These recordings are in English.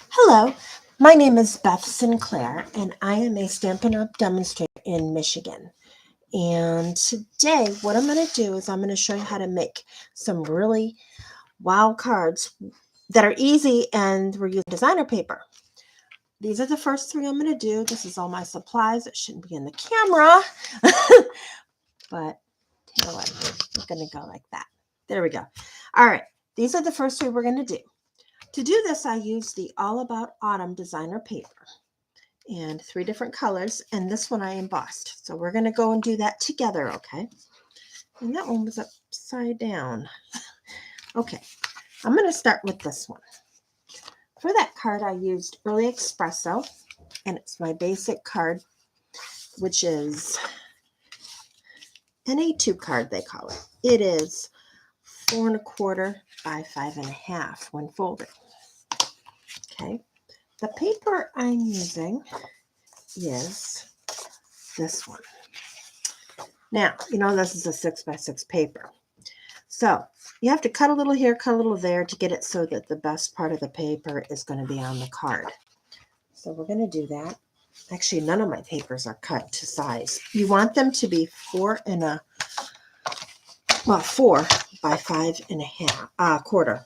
Hello, my name is Beth Sinclair, and I am a Stampin' Up! Demonstrator in Michigan. And today, what I'm going to do is I'm going to show you how to make some really wow cards that are easy, and we're using designer paper. These are the first three I'm going to do. This is all my supplies. It shouldn't be in the camera, but you know what? We're going to go like that. There we go. All right, these are the first three we're going to do. To do this, I use the All About Autumn designer paper and 3 different colors, and this one I embossed. So we're going to go and do that together, okay? And that one was upside down. Okay, I'm going to start with this one. For that card, I used early expresso, and it's my basic card, which is an A2 card, they call it. It is 4 1/4 by 5 1/2 when folded. Okay, the paper I'm using is this one. Now, you know this is a 6 by 6 paper. So you have to cut a little here, cut a little there to get it so that the best part of the paper is going to be on the card. So we're going to do that. Actually, none of my papers are cut to size. You want them to be 4 by 5 1/4.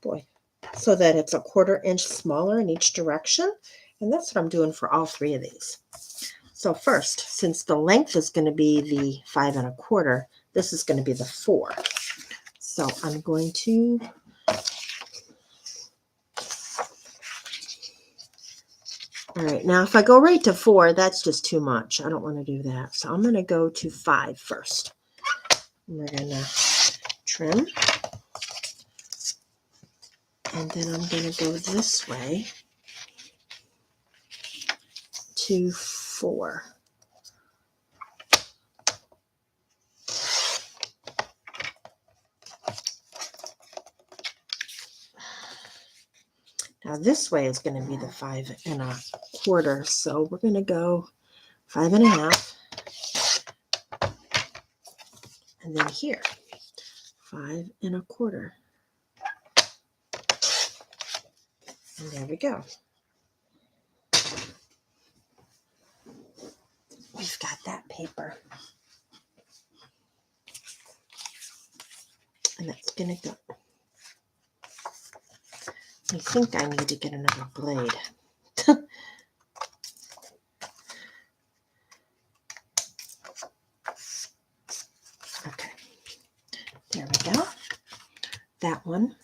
Boy, so that it's a 1/4 inch smaller in each direction. And that's what I'm doing for all 3 of these. So first, since the length is going to be the 5 1/4, this is going to be the 4. So I'm going to all right, now if I go right to 4, that's just too much. I don't want to do that. So I'm going to go to 5 first. And we're going to trim. And then I'm going to go this way to 4. Now this way is going to be the 5 1/4. So we're going to go 5 1/2. And then here, 5 1/4. And there we go. We've got that paper. And that's going to go. I think I need to get another blade. Okay, there we go. That one.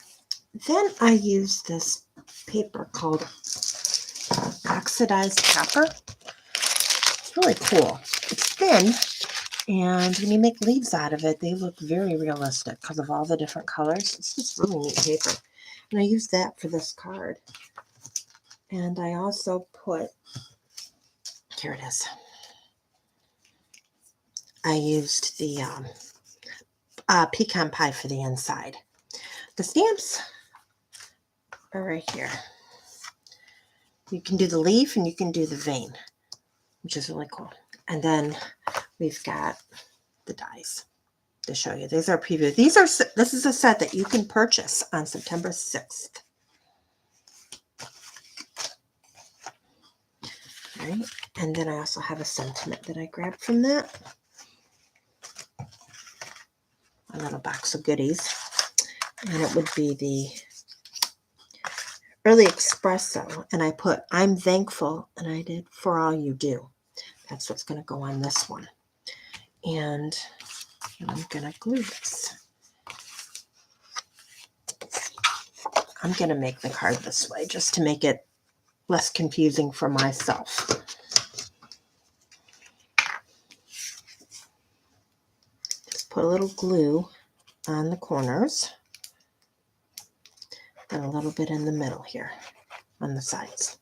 Then I use this paper called oxidized copper. It's really cool. It's thin, and when you make leaves out of it, they look very realistic because of all the different colors. It's just really neat paper. And I use that for this card. And I also put, here it is. I used the pecan pie for the inside. The stamps are right here. You can do the leaf and you can do the vein, which is really cool. And then we've got the dies to show you. These are preview. This is a set that you can purchase on September 6th. All right. And then I also have a sentiment that I grabbed from that. A little box of goodies. And it would be the early espresso. And I put, I'm thankful, and I did for all you do. That's what's going to go on this one. And I'm going to glue this. I'm going to make the card this way just to make it less confusing for myself. Just put a little glue on the corners and a little bit in the middle here on the sides.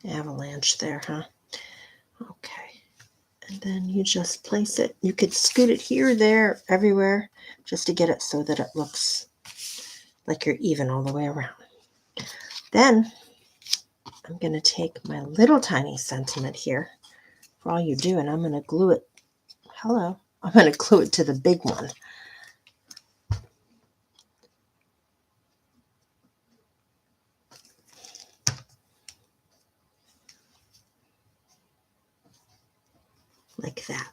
Avalanche there, huh? Okay. And then you just place it. You could scoot it here, there, everywhere, just to get it so that it looks like you're even all the way around. Then I'm going to take my little tiny sentiment here for all you do, and I'm going to glue it Hello. I'm going to glue it to the big one. Like that.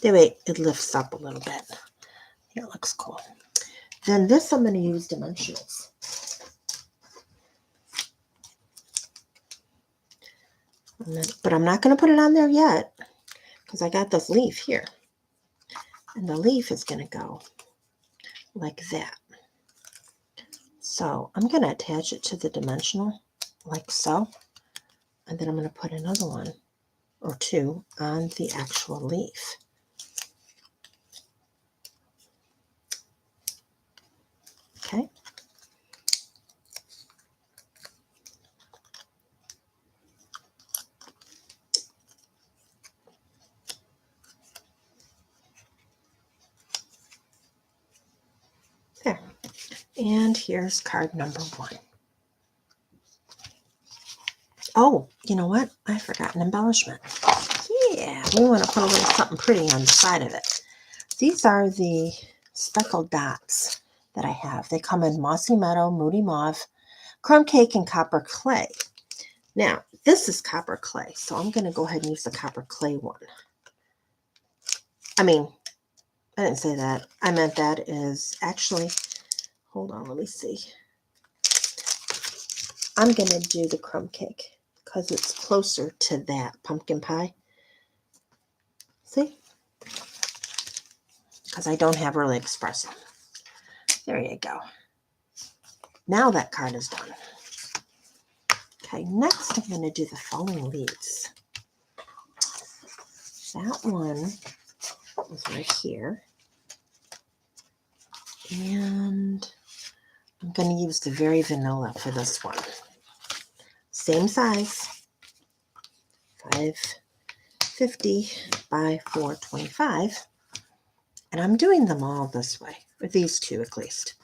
That way it lifts up a little bit. It looks cool. Then this I'm going to use dimensionals. But I'm not going to put it on there yet because I got this leaf here. And the leaf is going to go like that. So I'm going to attach it to the dimensional like so. And then I'm going to put another one or two on the actual leaf. Okay. There. And here's card number 1. Oh, you know what? I forgot an embellishment. Yeah, we want to put a little something pretty on the side of it. These are the speckled dots that I have. They come in Mossy Meadow, Moody Mauve, Crumb Cake, and Copper Clay. Now, this is copper clay, so I'm going to go ahead and use the copper clay one. I didn't say that. I meant that is actually, hold on, let me see. I'm going to do the crumb cake because it's closer to that pumpkin pie. See? Because I don't have really espresso. There you go. Now that card is done. Okay, next I'm going to do the falling leaves. That one is right here. And I'm going to use the very vanilla for this one. Same size, 550 by 425. And I'm doing them all this way, or these two at least.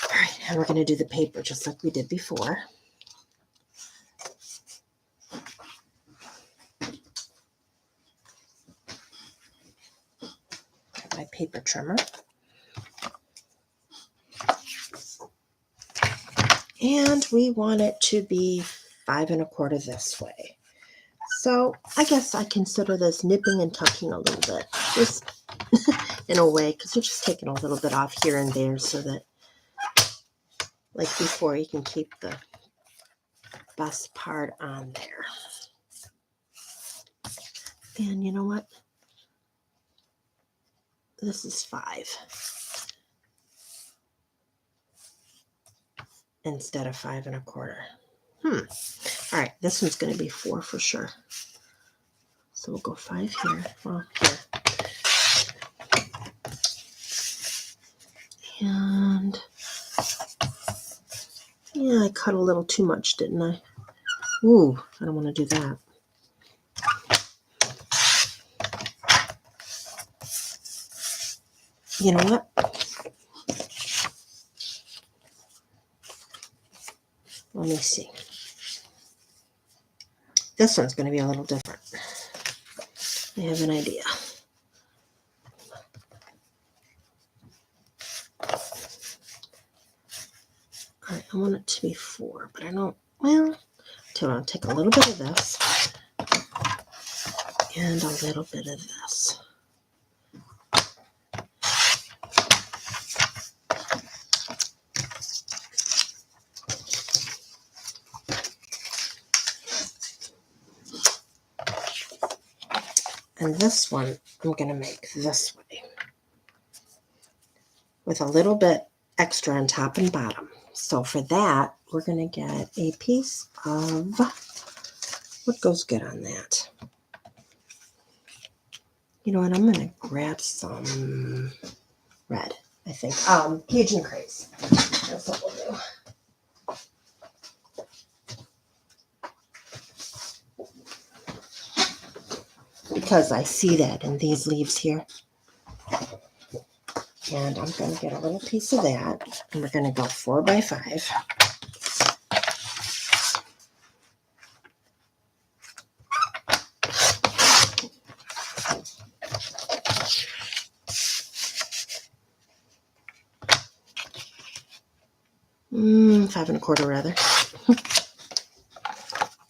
All right, and we're going to do the paper just like we did before. Got my paper trimmer. And we want it to be 5 1/4 this way. So I guess I consider this nipping and tucking a little bit, just in a way, because you're just taking a little bit off here and there so that, like before, you can keep the best part on there. And you know what? This is 5 instead of 5 1/4. All right, this one's going to be 4 for sure. So we'll go 5 here. Well, here. And yeah, I cut a little too much, didn't I? Ooh, I don't want to do that. You know what? Let me see. This one's going to be a little different. I have an idea. All right, I want it to be 4, but I don't, well, I'll take a little bit of this and a little bit of this. And this one, I'm going to make this way with a little bit extra on top and bottom. So for that, we're going to get a piece of, what goes good on that? You know what, I'm going to grab some red, I think. Cajun craze. That's what we'll do. Because I see that in these leaves here. And I'm going to get a little piece of that. And we're going to go 4 by 5. 5 1/4 rather.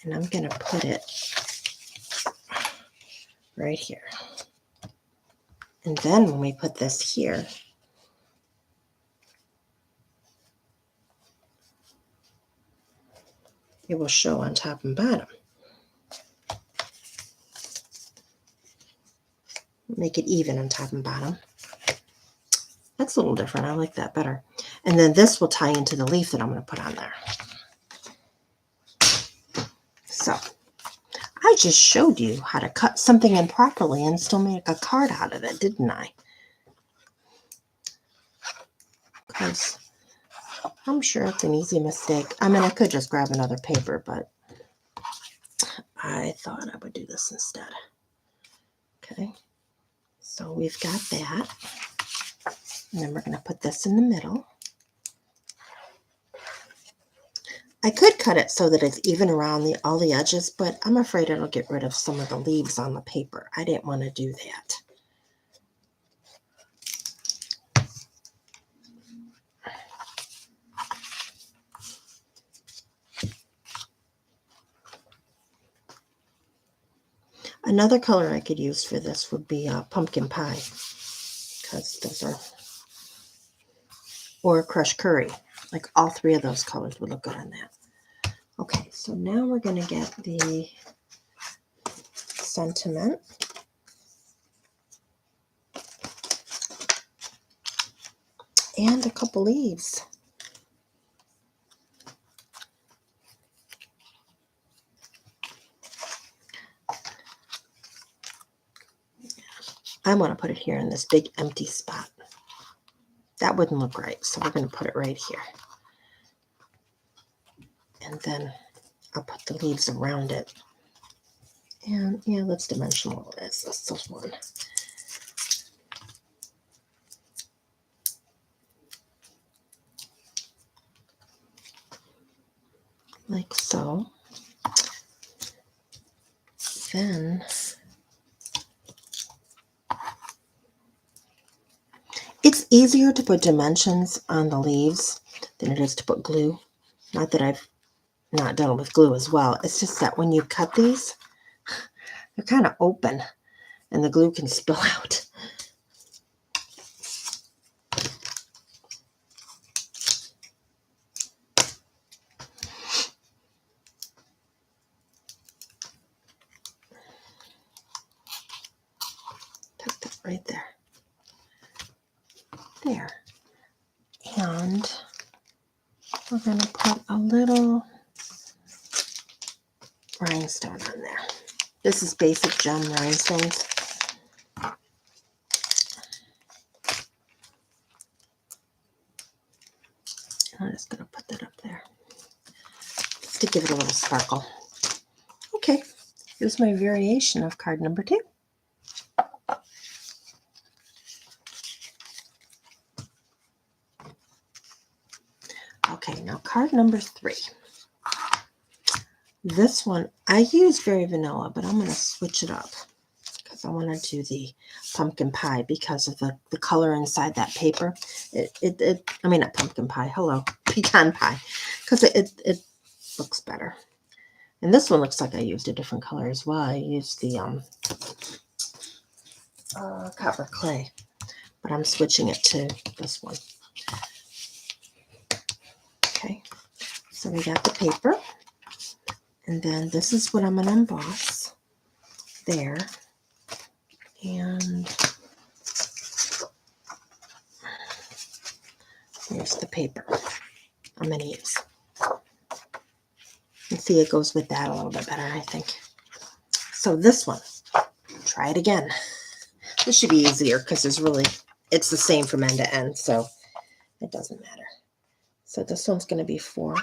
And I'm going to put it right here. And then when we put this here, it will show on top and bottom. Make it even on top and bottom. That's a little different. I like that better. And then this will tie into the leaf that I'm going to put on there. So I just showed you how to cut something in properly and still make a card out of it, didn't I? Because I'm sure it's an easy mistake. I mean, I could just grab another paper, but I thought I would do this instead. Okay, so we've got that. And then we're going to put this in the middle. I could cut it so that it's even around all the edges, but I'm afraid it'll get rid of some of the leaves on the paper. I didn't want to do that. Another color I could use for this would be pumpkin pie, because those are, or crushed curry. Like all three of those colors would look good on that. Okay, so now we're going to get the sentiment. And a couple leaves. I want to put it here in this big empty spot. That wouldn't look right, so we're going to put it right here. And then I'll put the leaves around it. And yeah, let's dimensional this. This is one. Like so. Then it's easier to put dimensions on the leaves than it is to put glue. Not that I've not done with glue as well. It's just that when you cut these, they're kind of open and the glue can spill out. Put that right there. There. And we're going to put a little rhinestone on there. This is basic gem rhinestones. I'm just going to put that up there just to give it a little sparkle. Okay, here's my variation of card number 2. Okay, now card number 3. This one, I use very vanilla, but I'm going to switch it up because I want to do the pumpkin pie because of the color inside that paper. I mean, not pumpkin pie, hello, pecan pie, because it looks better. And this one looks like I used a different color as well. I used the copper clay, but I'm switching it to this one. Okay, so we got the paper. And then this is what I'm going to emboss there. And here's the paper I'm going to use. And see, it goes with that a little bit better, I think. So this one, try it again. This should be easier because it's the same from end to end, so it doesn't matter. So this one's going to be 4.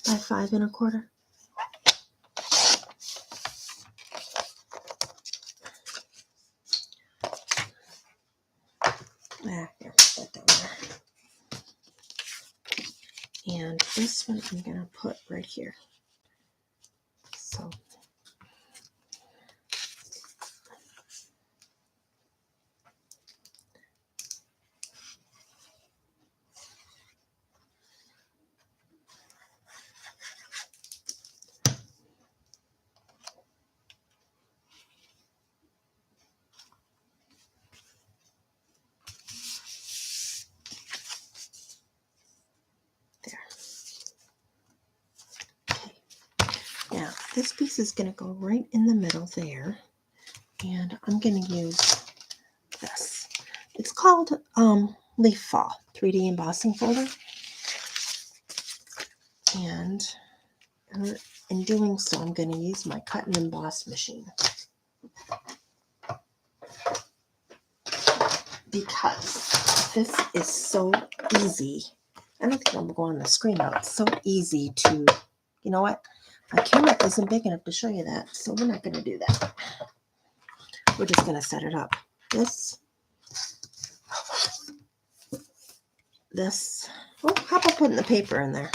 By 5 1/4. Here, put that down there. And this one I'm going to put right here. So this piece is going to go right in the middle there. And I'm going to use this. It's called Leaf Fall 3D embossing folder. And in doing so, I'm going to use my cut and emboss machine. Because this is so easy. I don't think I'm going to go on the screen now. It's so easy to, you know what? My camera isn't big enough to show you that, so we're not going to do that. We're just going to set it up. Oh, how about putting the paper in there?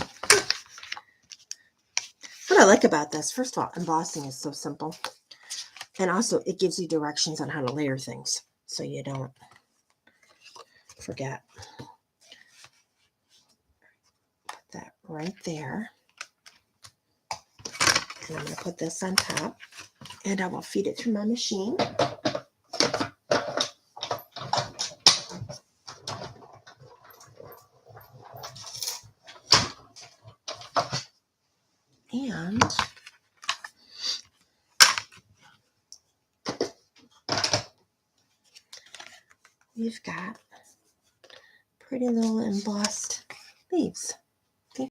What I like about this, first of all, embossing is so simple. And also, it gives you directions on how to layer things, so you don't forget. Put that right there. And I'm going to put this on top, and I will feed it through my machine. And we've got pretty little embossed leaves. Okay.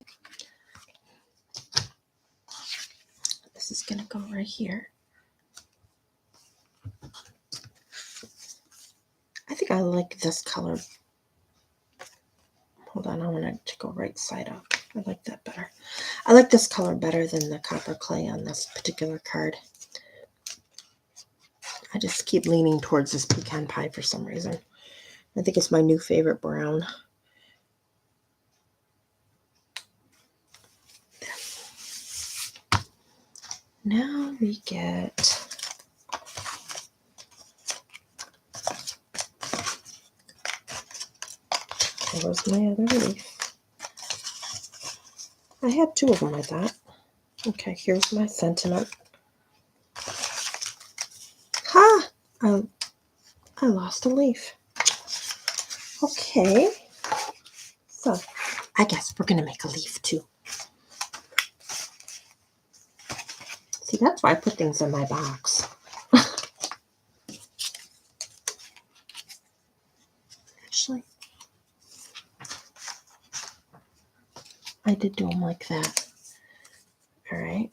This is going to go right here. I think I like this color. Hold on, I want it to go right side up. I like that better. I like this color better than the copper clay on this particular card. I just keep leaning towards this pecan pie for some reason. I think it's my new favorite brown. There. Now we get there was my other leaf. I had two of them, I thought. Okay, here's my sentiment. Ha! I lost a leaf. Okay. So, I guess we're going to make a leaf too. See, that's why I put things in my box. Actually, I did do them like that. All right.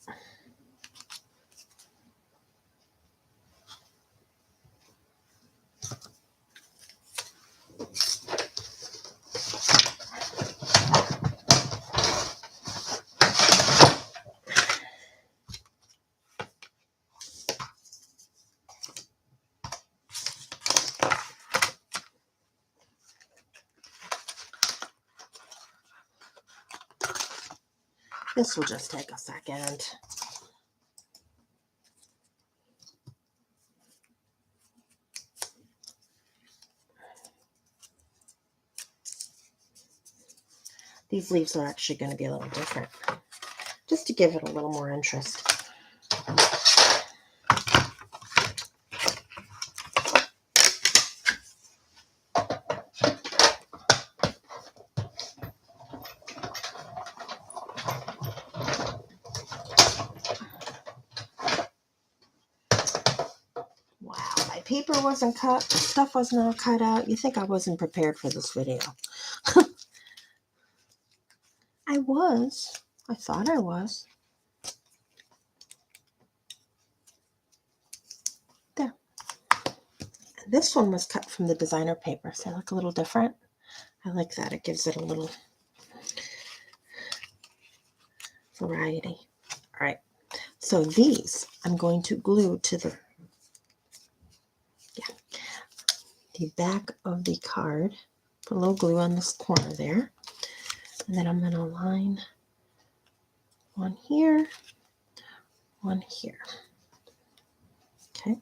This will just take a second. These leaves are actually going to be a little different, just to give it a little more interest. Wow, my paper wasn't cut, stuff wasn't all cut out. You think I wasn't prepared for this video. I was. I thought I was. There. And this one was cut from the designer paper, so they look a little different. I like that. It gives it a little variety. All right. So these I'm going to glue to the back of the card. Put a little glue on this corner there. And then I'm going to line one here, one here. Okay.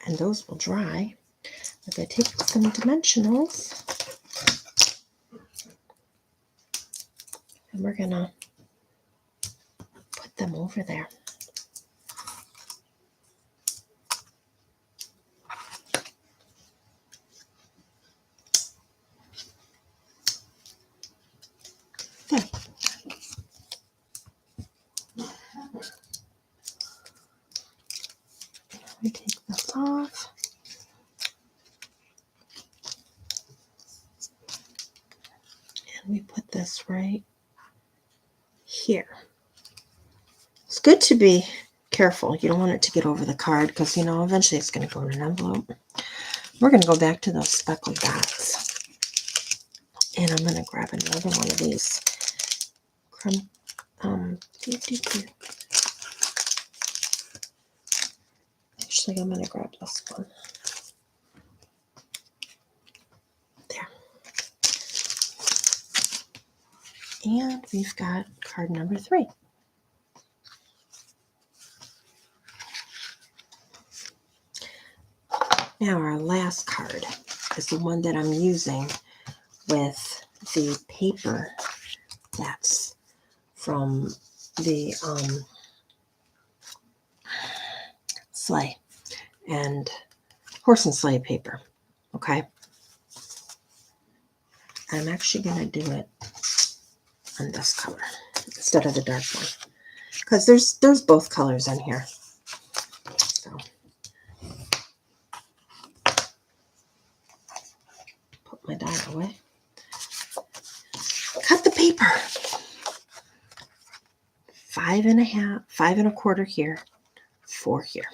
And those will dry. I'm going to take some dimensionals. And we're going to put them over there. There. here. It's good to be careful. You don't want it to get over the card because, you know, eventually it's going to go in an envelope. We're going to go back to those speckled dots. And I'm going to grab another one of these. Actually, I'm going to grab this one. There. And we've got card number 3. Now our last card is the one that I'm using with the paper that's from the sleigh and horse and sleigh paper. Okay. I'm actually going to do it on this color instead of the dark one because there's both colors in here. So put my die away. Cut the paper. 5 1/4 here, 4 here.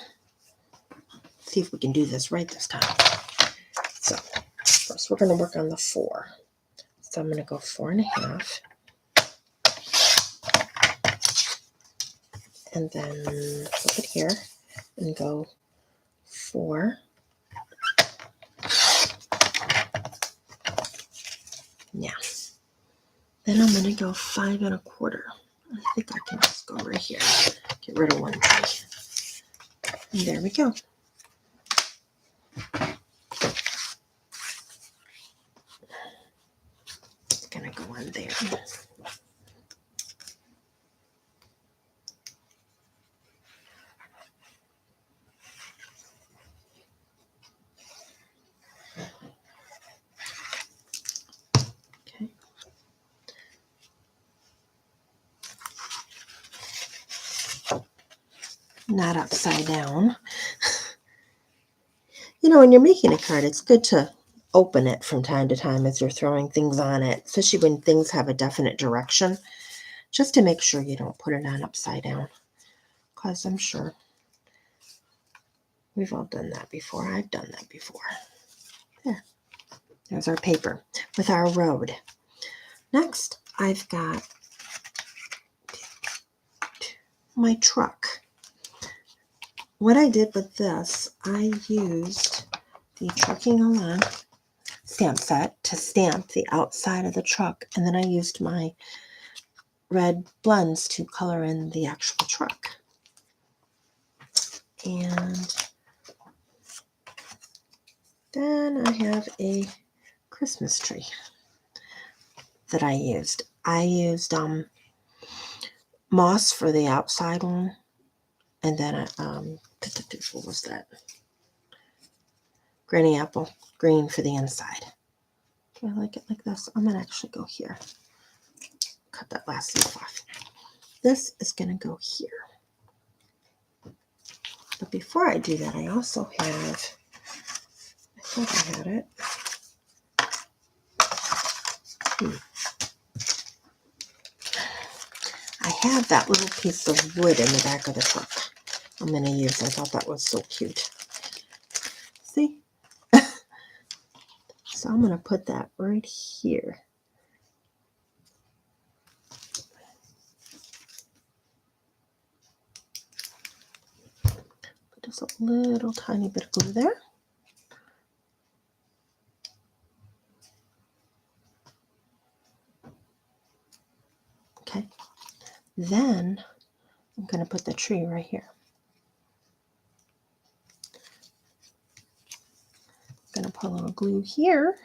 See if we can do this right this time. So first we're going to work on the 4. So I'm going to go 4 1/2. And then flip it here and go 4. Yeah. Then I'm going to go 5 1/4. I think I can just go right here. Get rid of one tree. And there we go. It's going to go on there. Okay. Not upside down. You know, when you're making a card, it's good to open it from time to time as you're throwing things on it, especially when things have a definite direction, just to make sure you don't put it on upside down, because I'm sure we've all done that before. I've done that before. There. There's our paper with our road. Next, I've got my truck. What I did with this, I used the Trucking Along stamp set to stamp the outside of the truck, and then I used my red blends to color in the actual truck. And then I have a Christmas tree that I used. I used moss for the outside one, and then what was that? Granny apple green for the inside. Do I like it like this? I'm gonna actually go here. Cut that last leaf off. This is gonna go here. But before I do that, I also have, I thought I had it. I have that little piece of wood in the back of the truck I'm going to use. I thought that was so cute. See? So I'm going to put that right here. Put just a little tiny bit of glue there. Okay. Then I'm going to put the tree right here. I'm going to put a little glue here.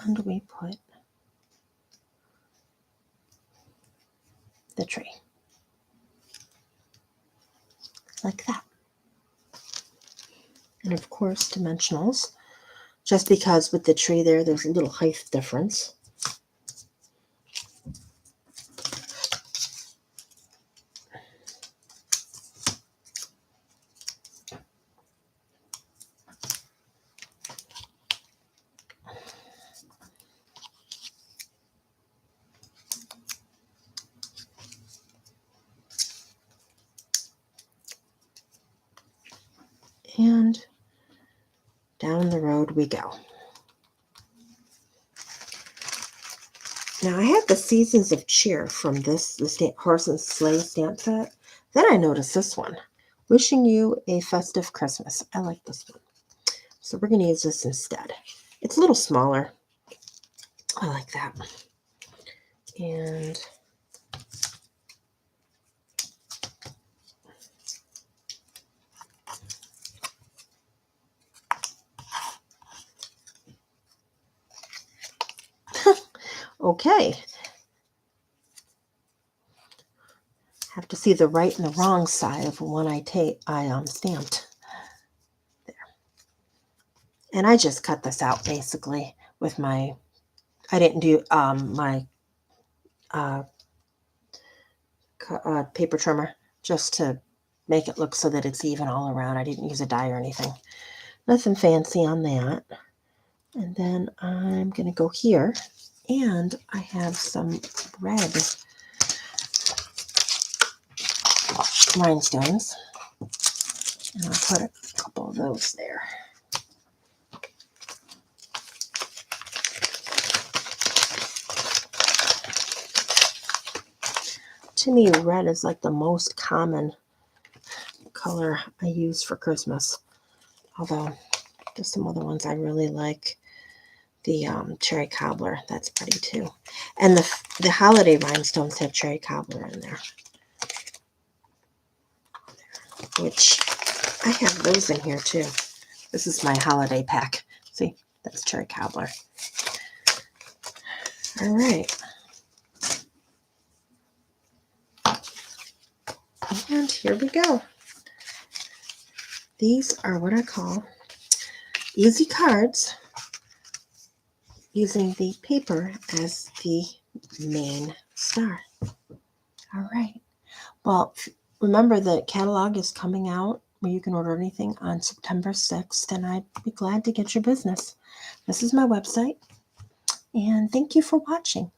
And we put the tree. Like that. And of course, dimensionals. Just because with the tree there's a little height difference. down the road we go. Now I had the Seasons of Cheer from the Horse and Sleigh stamp set. Then I noticed this one, Wishing You a Festive Christmas. I like this one. So we're going to use this instead. It's a little smaller. I like that. And okay. Have to see the right and the wrong side of the one I stamped. There. And I just cut this out basically with my, I didn't do my paper trimmer just to make it look so that it's even all around. I didn't use a die or anything. Nothing fancy on that. And then I'm going to go here, and I have some red rhinestones, and I'll put a couple of those there. To me, red is like the most common color I use for Christmas, although there's some other ones I really like. The cherry cobbler, that's pretty too. And the holiday rhinestones have cherry cobbler in there, which I have those in here too. This is my holiday pack. See, that's cherry cobbler. All right. And here we go. These are what I call easy cards, using the paper as the main star. All right. Well, remember the catalog is coming out where you can order anything on September 6th, and I'd be glad to get your business. This is my website, and thank you for watching.